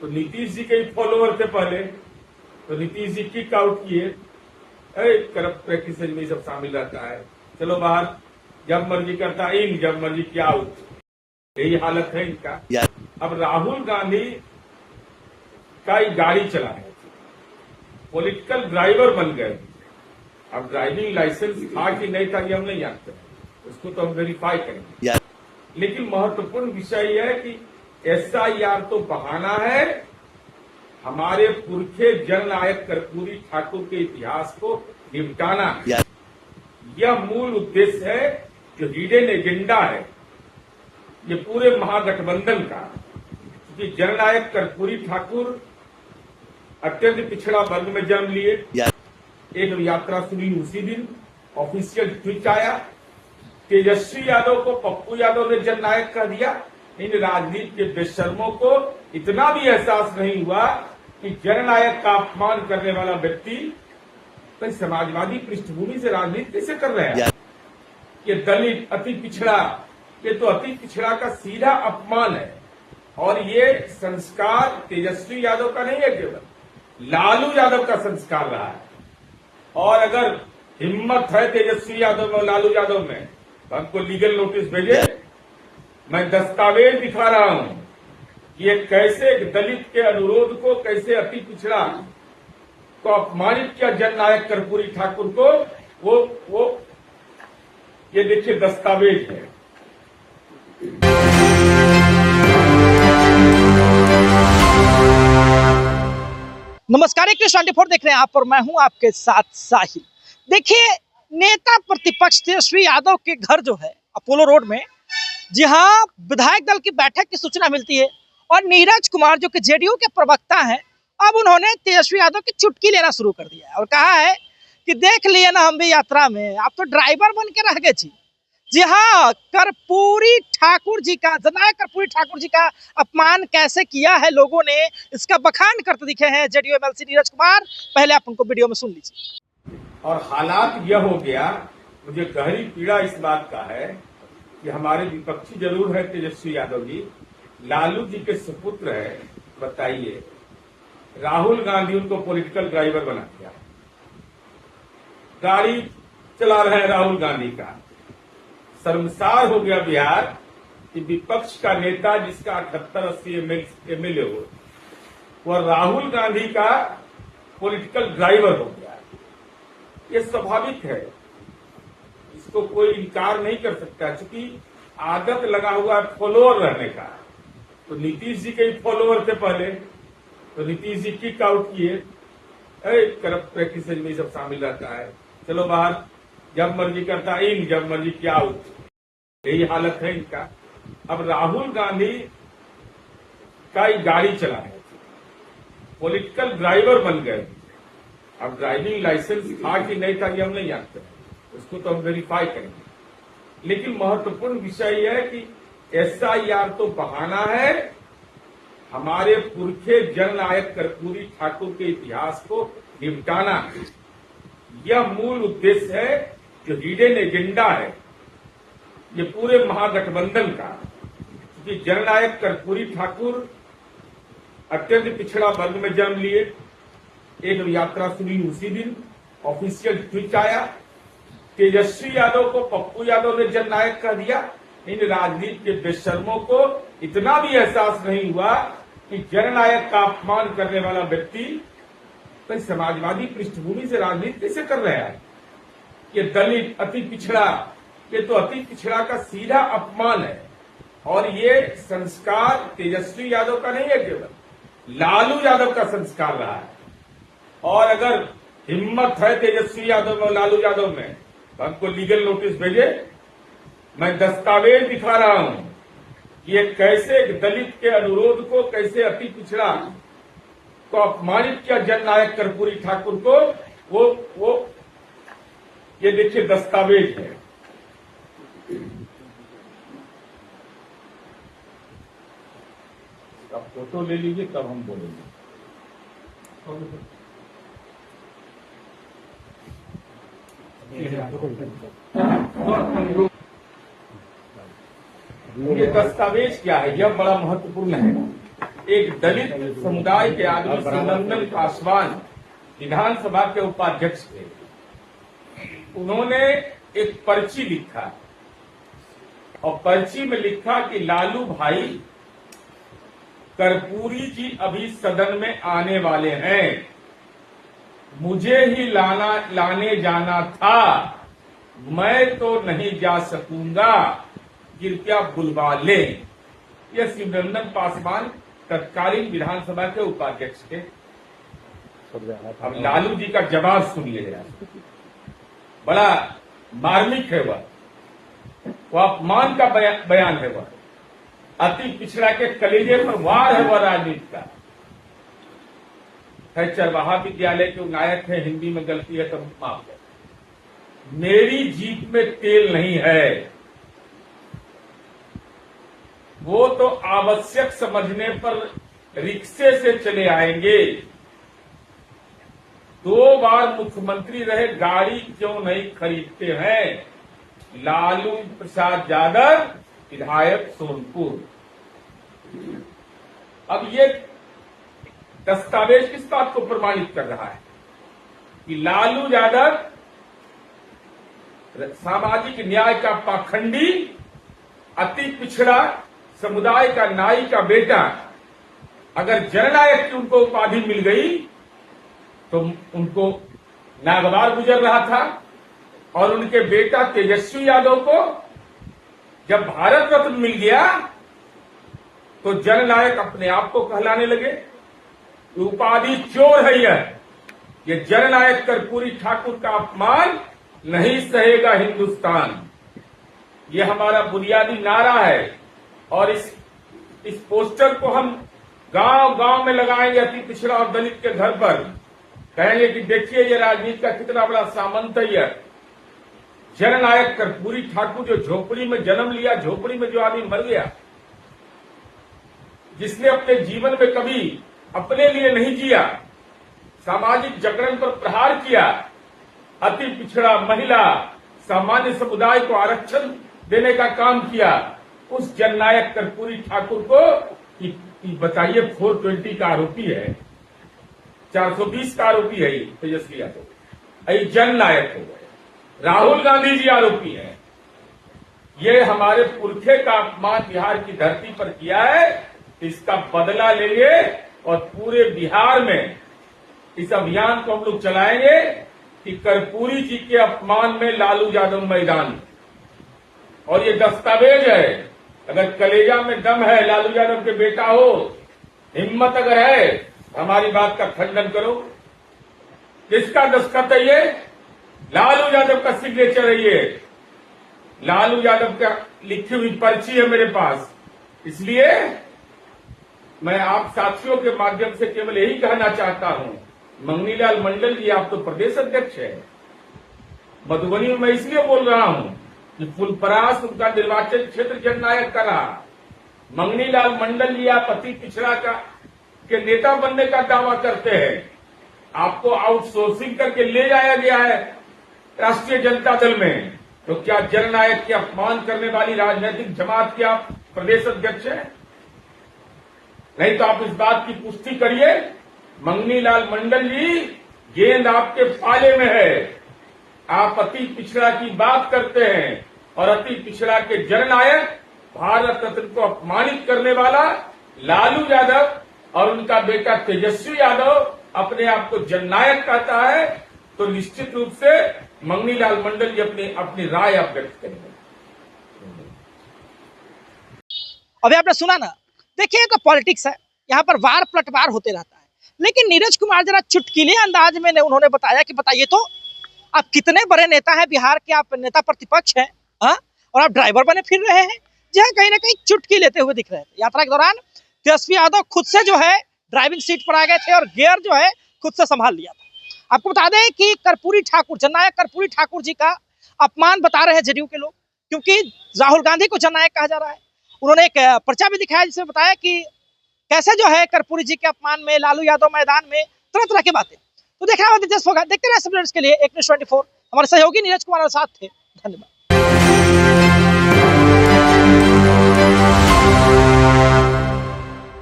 तो नीतीश जी के ही फॉलोअर थे पहले, तो नीतीश जी किक आउट किए। करप्ट प्रैक्टिसेज में सब शामिल रहता है, चलो बाहर, जब मर्जी करता इन, जब मर्जी किया आउट, यही हालत है इनका। अब राहुल गांधी का एक गाड़ी चला है, पॉलिटिकल ड्राइवर बन गए। अब ड्राइविंग लाइसेंस था कि नहीं था ये हम नहीं जानते, उसको तो हम वेरीफाई करेंगे। लेकिन महत्वपूर्ण विषय यह है कि एसआईआर तो बहाना है, हमारे पुरखे जननायक कर्पूरी ठाकुर के इतिहास को निपटाना है। यह मूल उद्देश्य है, जो हिडन एजेंडा है ये पूरे महागठबंधन का। क्योंकि जननायक कर्पूरी ठाकुर अत्यंत पिछड़ा वर्ग में जन्म लिए। एक यात्रा शुरू उसी दिन, ऑफिशियल ट्वीट आया, तेजस्वी यादव को पप्पू यादव ने जननायक कह दिया। इन राजनीति के बेशर्मों को इतना भी एहसास नहीं हुआ कि जननायक का अपमान करने वाला व्यक्ति कई समाजवादी पृष्ठभूमि से राजनीति कैसे कर रहे हैं। ये दलित, अति पिछड़ा, ये तो अति पिछड़ा का सीधा अपमान है। और ये संस्कार तेजस्वी यादव का नहीं है, केवल लालू यादव का संस्कार रहा है। और अगर हिम्मत है तेजस्वी यादव और लालू यादव में, तो हमको लीगल नोटिस भेजे, मैं दस्तावेज दिखा रहा हूं कि ये कैसे दलित के अनुरोध को, कैसे अति पिछड़ा को अपमानित किया जननायक कर्पूरी ठाकुर को। वो ये देखिए दस्तावेज है। नमस्कार, एक 24 देख रहे हैं आप और मैं हूं आपके साथ साहिल। देखिए, नेता प्रतिपक्ष तेजस्वी यादव के घर जो है अपोलो रोड में, जहां विधायक दल की बैठक की सूचना मिलती है और नीरज कुमार जो कि जेडीयू के प्रवक्ता हैं, अब उन्होंने तेजस्वी यादव की चुटकी लेना शुरू कर दिया है और कहा है कि देख लिए ना हम भी यात्रा में, आप तो ड्राइवर बन के रह गए जी। जी हाँ, कर्पूरी ठाकुर जी का, जननायक कर्पूरी ठाकुर जी का अपमान कैसे किया है लोगों ने, इसका बखान करते दिखे हैं जेडीयू एमएलसी नीरज कुमार। पहले आप उनको वीडियो में सुन लीजिए। और हालात यह हो गया, मुझे गहरी पीड़ा इस बात का है कि हमारे विपक्षी जरूर है तेजस्वी यादव जी, लालू जी के सुपुत्र है। बताइए, राहुल गांधी उनको पॉलिटिकल ड्राइवर बना दिया, गाड़ी चला रहे हैं राहुल गांधी का। शर्मसार हो गया बिहार कि विपक्ष का नेता, जिसका 78-80 एमएलए हो, वह राहुल गांधी का पॉलिटिकल ड्राइवर हो गया। ये स्वाभाविक है, इसको कोई इनकार नहीं कर सकता, क्योंकि आदत लगा हुआ है फॉलोअर रहने का। तो नीतीश जी के ही फॉलोअर थे पहले, तो नीतीश जी किक आउट किए। करप्ट प्रैक्टिसेज में सब शामिल रहता है, चलो बाहर, जब मर्जी करता इन, जब मर्जी किया आउट, यही हालत है इनका। अब राहुल गांधी का एक गाड़ी चला है, पॉलिटिकल ड्राइवर बन गए। अब ड्राइविंग लाइसेंस था कि नहीं था ये हम नहीं जानते, उसको तो हम वेरीफाई करेंगे। लेकिन महत्वपूर्ण विषय यह है कि एसआईआर तो बहाना है, हमारे पुरखे जननायक कर्पूरी ठाकुर के इतिहास को निपटाना है। यह मूल उद्देश्य है, जो हिडन एजेंडा है ये पूरे महागठबंधन का। क्योंकि जननायक कर्पूरी ठाकुर अत्यंत पिछड़ा वर्ग में जन्म लिए। एक यात्रा शुरू उसी दिन, ऑफिशियल ट्वीट आया, तेजस्वी यादव को पप्पू यादव ने जननायक कह दिया। इन राजनीति के बेशर्मों को इतना भी एहसास नहीं हुआ कि जननायक का अपमान करने वाला व्यक्ति कई समाजवादी पृष्ठभूमि से राजनीति कैसे कर रहे हैं। ये दलित, अति पिछड़ा, ये तो अति पिछड़ा का सीधा अपमान है। और ये संस्कार तेजस्वी यादव का नहीं है, केवल लालू यादव का संस्कार रहा है। और अगर हिम्मत है तेजस्वी यादव और लालू यादव में, तो हमको लीगल नोटिस भेजे, मैं दस्तावेज दिखा रहा हूं कि ये कैसे दलित के अनुरोध को, कैसे अति पिछड़ा को अपमानित किया जननायक कर्पूरी ठाकुर को। वो ये देखिए दस्तावेज है। अब फोटो ले लीजिए, तब हम बोलेंगे। ये दस्तावेज क्या है, यह बड़ा महत्वपूर्ण है। एक दलित समुदाय के आदमी शिवनंदन पासवान विधानसभा के उपाध्यक्ष थे। उन्होंने एक पर्ची लिखा और पर्ची में लिखा कि लालू भाई, कर्पूरी जी अभी सदन में आने वाले हैं, मुझे ही लाने जाना था, मैं तो नहीं जा सकूंगा, कृपया बुलवा लें। यह शिवनंदन पासवान तत्कालीन विधानसभा के उपाध्यक्ष थे। अब लालू जी का जवाब सुनिए जरा, बड़ा मार्मिक है वह अपमान का बयान है, वह अति पिछड़ा के कलेजे पर वार है वह राजनीति का। है चरवाहा विद्यालय के नायक है, हिंदी में गलती है तो माफ है। मेरी जीप में तेल नहीं है, वो तो आवश्यक समझने पर रिक्शे से चले आएंगे। 2 बार मुख्यमंत्री रहे, गाड़ी क्यों नहीं खरीदते हैं? लालू प्रसाद यादव, विधायक सोनपुर। अब ये दस्तावेज किस बात को प्रमाणित कर रहा है कि लालू यादव सामाजिक न्याय का पाखंडी, अति पिछड़ा समुदाय का नाई का बेटा, अगर जननायक की उनको उपाधि मिल गई तो उनको नागवार गुजर रहा था, और उनके बेटा तेजस्वी यादव को जब भारत रत्न मिल गया तो जननायक अपने आप को कहलाने लगे। उपाधि चोर है ये जननायक कर्पूरी ठाकुर का अपमान नहीं सहेगा हिंदुस्तान। ये हमारा बुनियादी नारा है, और इस पोस्टर को हम गांव-गांव में लगाएंगे, अति पिछड़ा और दलित के घर पर। कहेंगे कि देखिए ये राजनीति का कितना बड़ा सामंत है। यह जननायक कर्पूरी ठाकुर जो झोपड़ी में जन्म लिया, झोपड़ी में जो आदमी मर गया, जिसने अपने जीवन में कभी अपने लिए नहीं जिया, सामाजिक जागरण पर प्रहार किया, अति पिछड़ा, महिला, सामान्य समुदाय को आरक्षण देने का काम किया, उस जननायक कर्पूरी ठाकुर को बताइए 420 का आरोपी है, 420 का आरोपी है तेजस्वी यादव, ये जननायक हो गए। राहुल गांधी जी आरोपी हैं। ये हमारे पुरखे का अपमान बिहार की धरती पर किया है, इसका बदला लेंगे और पूरे बिहार में इस अभियान को हम लोग चलाएंगे कि कर्पूरी जी के अपमान में लालू यादव मैदान में। और ये दस्तावेज है, अगर कलेजा में दम है, लालू यादव के बेटा हो, हिम्मत अगर है, हमारी बात का खंडन करो। किसका दस्तखत है ये? लालू यादव का सिग्नेचर है ये। लालू यादव का लिखी हुई पर्ची है मेरे पास। इसलिए मैं आप साथियों के माध्यम से केवल यही कहना चाहता हूं, मंगनीलाल मंडल जी आप तो प्रदेश अध्यक्ष है, मधुबनी में मैं इसलिए बोल रहा हूं कि फुलपरास उनका निर्वाचन क्षेत्र जननायक का रहा। मंगनीलाल मंडल जी आप अति पिछड़ा के नेता बनने का दावा करते हैं, आपको आउटसोर्सिंग करके ले जाया गया है राष्ट्रीय जनता दल में, तो क्या जननायक के अपमान करने वाली राजनीतिक जमात के आप प्रदेश अध्यक्ष हैं? नहीं तो आप इस बात की पुष्टि करिए। मंगनीलाल मंडल जी, गेंद आपके पाले में है। आप अति पिछड़ा की बात करते हैं और अति पिछड़ा के जननायक, भारत रत्न को अपमानित करने वाला लालू यादव और उनका बेटा तेजस्वी यादव अपने आप को जननायक कहता है, तो निश्चित रूप से मंगनीलाल मंडल जी अपनी राय आप व्यक्त करेंगे। अभी आपने सुना ना, देखिए एक पॉलिटिक्स है, यहाँ पर वार पलटवार होते रहता है, लेकिन नीरज कुमार जरा चुटकीले अंदाज में उन्होंने बताया कि बताइए तो आप कितने बड़े नेता हैं बिहार के, आप नेता प्रतिपक्ष हैं, हाँ, और आप ड्राइवर बने फिर रहे हैं, जहाँ कहीं ना कहीं चुटकी लेते हुए दिख रहे थे। यात्रा के दौरान तेजस्वी यादव खुद से जो है ड्राइविंग सीट पर आ गए थे और गियर जो है खुद से संभाल लिया था। आपको बता दें कि कर्पूरी ठाकुर, जननायक कर्पूरी ठाकुर जी का अपमान बता रहे हैं जदयू के लोग, क्योंकि राहुल गांधी को जननायक कहा जा रहा है। उन्होंने एक पर्चा भी दिखाया जिसमें बताया कि कैसे जो है कर्पूरी जी के अपमान में लालू यादव मैदान में, तरह तरह की बातें। तो देखना दिलचस्प होगा, देखते रहे सब के लिए एक न्यूज़ 24। हमारे सहयोगी नीरज कुमार साथ थे। धन्यवाद।